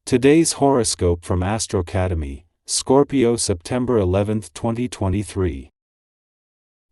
Today's horoscope from Astrocademy, Scorpio, September 11, 2023.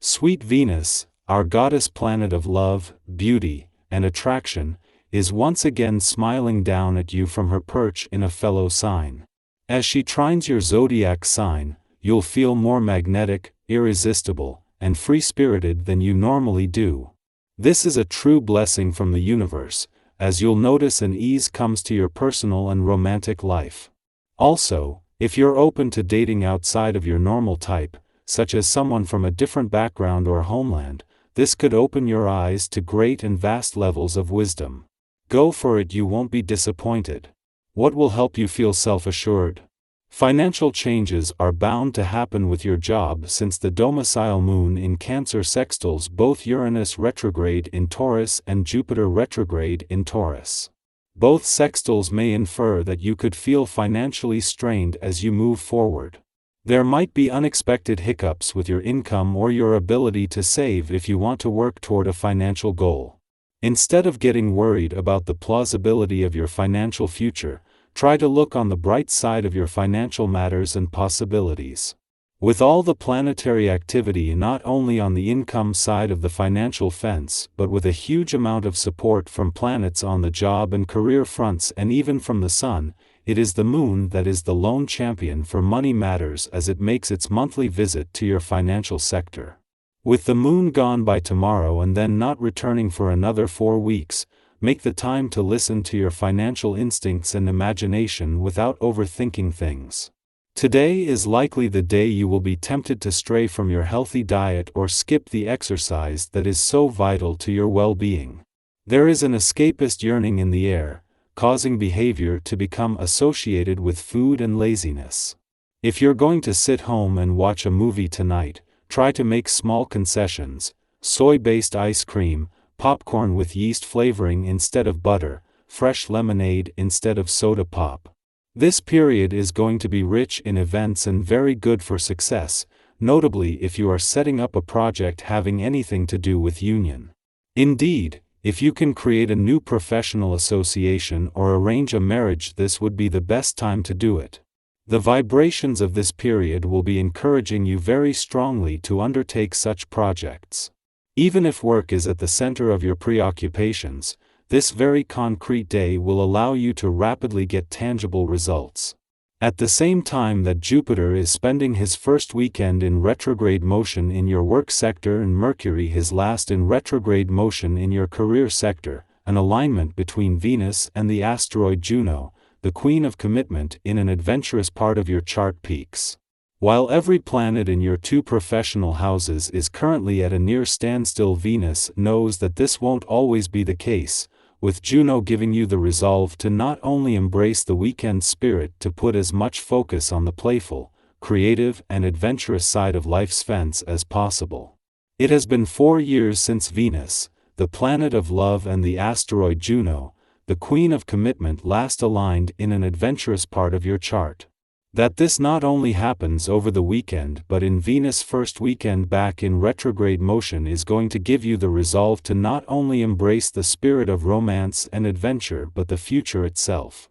Sweet Venus, our goddess planet of love, beauty, and attraction, is once again smiling down at you from her perch in a fellow sign. As she trines your zodiac sign, you'll feel more magnetic, irresistible, and free-spirited than you normally do. This is a true blessing from the universe, as you'll notice an ease comes to your personal and romantic life. Also, if you're open to dating outside of your normal type, such as someone from a different background or homeland, this could open your eyes to great and vast levels of wisdom. Go for it, you won't be disappointed. What will help you feel self-assured? Financial changes are bound to happen with your job since the domicile moon in Cancer sextiles both Uranus retrograde in Taurus and Jupiter retrograde in Taurus. Both sextiles may infer that you could feel financially strained as you move forward. There might be unexpected hiccups with your income or your ability to save if you want to work toward a financial goal. Instead of getting worried about the plausibility of your financial future, try to look on the bright side of your financial matters and possibilities. With all the planetary activity not only on the income side of the financial fence but with a huge amount of support from planets on the job and career fronts and even from the sun, it is the moon that is the lone champion for money matters as it makes its monthly visit to your financial sector. With the moon gone by tomorrow and then not returning for another 4 weeks, make the time to listen to your financial instincts and imagination without overthinking things. Today is likely the day you will be tempted to stray from your healthy diet or skip the exercise that is so vital to your well-being. There is an escapist yearning in the air, causing behavior to become associated with food and laziness. If you're going to sit home and watch a movie tonight, try to make small concessions: soy-based ice cream, popcorn with yeast flavoring instead of butter, fresh lemonade instead of soda pop. This period is going to be rich in events and very good for success, notably if you are setting up a project having anything to do with union. Indeed, if you can create a new professional association or arrange a marriage, this would be the best time to do it. The vibrations of this period will be encouraging you very strongly to undertake such projects. Even if work is at the center of your preoccupations, this very concrete day will allow you to rapidly get tangible results. At the same time that Jupiter is spending his first weekend in retrograde motion in your work sector and Mercury his last in retrograde motion in your career sector, an alignment between Venus and the asteroid Juno, the queen of commitment, in an adventurous part of your chart peaks. While every planet in your 2 professional houses is currently at a near standstill, Venus knows that this won't always be the case, with Juno giving you the resolve to not only embrace the weekend spirit to put as much focus on the playful, creative, and adventurous side of life's fence as possible. It has been 4 years since Venus, the planet of love, and the asteroid Juno, the queen of commitment, last aligned in an adventurous part of your chart. That this not only happens over the weekend but in Venus' first weekend back in retrograde motion is going to give you the resolve to not only embrace the spirit of romance and adventure but the future itself.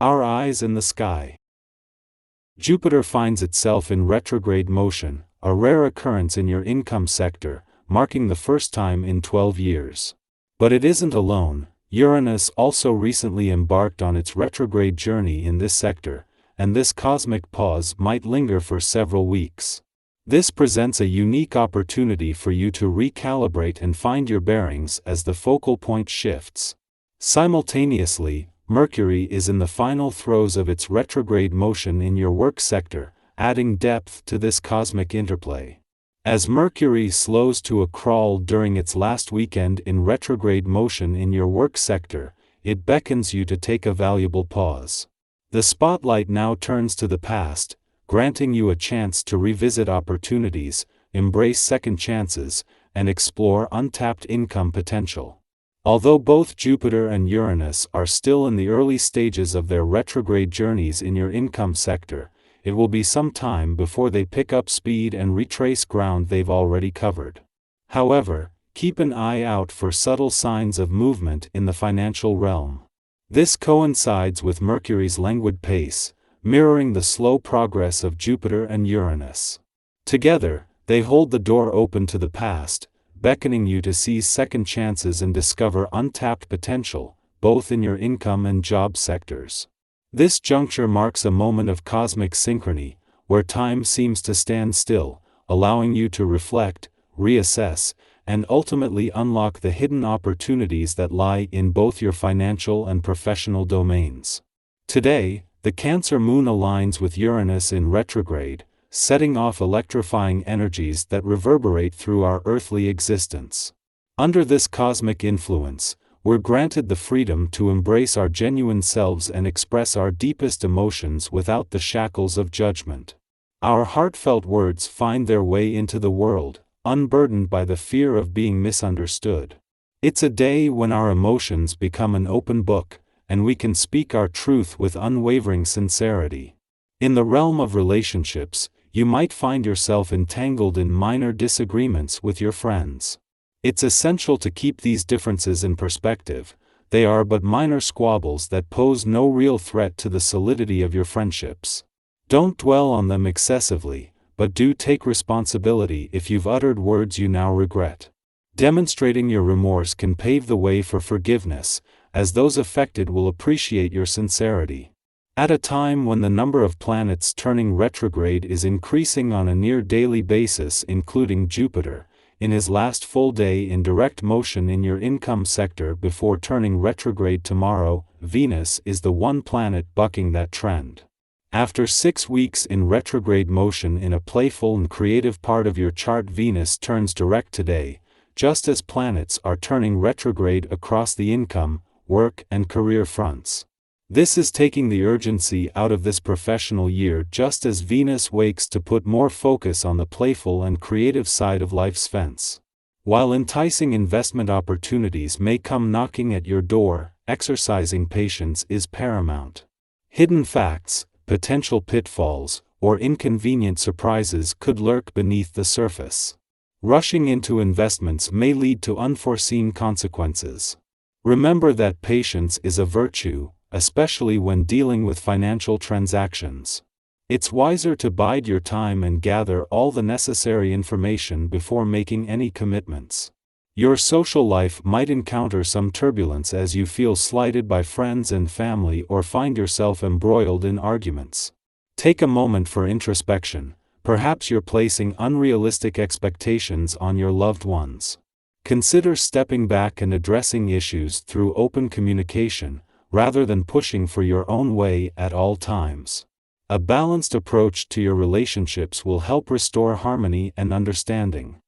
Our eyes in the sky. Jupiter finds itself in retrograde motion, a rare occurrence in your income sector, marking the first time in 12 years. But it isn't alone. Uranus also recently embarked on its retrograde journey in this sector, and this cosmic pause might linger for several weeks. This presents a unique opportunity for you to recalibrate and find your bearings as the focal point shifts. Simultaneously, Mercury is in the final throes of its retrograde motion in your work sector, adding depth to this cosmic interplay. As Mercury slows to a crawl during its last weekend in retrograde motion in your work sector, it beckons you to take a valuable pause. The spotlight now turns to the past, granting you a chance to revisit opportunities, embrace second chances, and explore untapped income potential. Although both Jupiter and Uranus are still in the early stages of their retrograde journeys in your income sector, it will be some time before they pick up speed and retrace ground they've already covered. However, keep an eye out for subtle signs of movement in the financial realm. This coincides with Mercury's languid pace, mirroring the slow progress of Jupiter and Uranus. Together, they hold the door open to the past, beckoning you to seize second chances and discover untapped potential, both in your income and job sectors. This juncture marks a moment of cosmic synchrony, where time seems to stand still, allowing you to reflect, reassess, and ultimately unlock the hidden opportunities that lie in both your financial and professional domains. Today, the Cancer moon aligns with Uranus in retrograde, setting off electrifying energies that reverberate through our earthly existence. Under this cosmic influence, we're granted the freedom to embrace our genuine selves and express our deepest emotions without the shackles of judgment. Our heartfelt words find their way into the world, unburdened by the fear of being misunderstood. It's a day when our emotions become an open book, and we can speak our truth with unwavering sincerity. In the realm of relationships, you might find yourself entangled in minor disagreements with your friends. It's essential to keep these differences in perspective. They are but minor squabbles that pose no real threat to the solidity of your friendships. Don't dwell on them excessively, but do take responsibility if you've uttered words you now regret. Demonstrating your remorse can pave the way for forgiveness, as those affected will appreciate your sincerity. At a time when the number of planets turning retrograde is increasing on a near-daily basis, including Jupiter, in his last full day in direct motion in your income sector before turning retrograde tomorrow, Venus is the one planet bucking that trend. After 6 weeks in retrograde motion in a playful and creative part of your chart, Venus turns direct today, just as planets are turning retrograde across the income, work, and career fronts. This is taking the urgency out of this professional year just as Venus wakes to put more focus on the playful and creative side of life's fence. While enticing investment opportunities may come knocking at your door, exercising patience is paramount. Hidden facts, potential pitfalls, or inconvenient surprises could lurk beneath the surface. Rushing into investments may lead to unforeseen consequences. Remember that patience is a virtue, especially when dealing with financial transactions. It's wiser to bide your time and gather all the necessary information before making any commitments. Your social life might encounter some turbulence as you feel slighted by friends and family or find yourself embroiled in arguments. Take a moment for introspection. Perhaps you're placing unrealistic expectations on your loved ones. Consider stepping back and addressing issues through open communication, rather than pushing for your own way at all times. A balanced approach to your relationships will help restore harmony and understanding.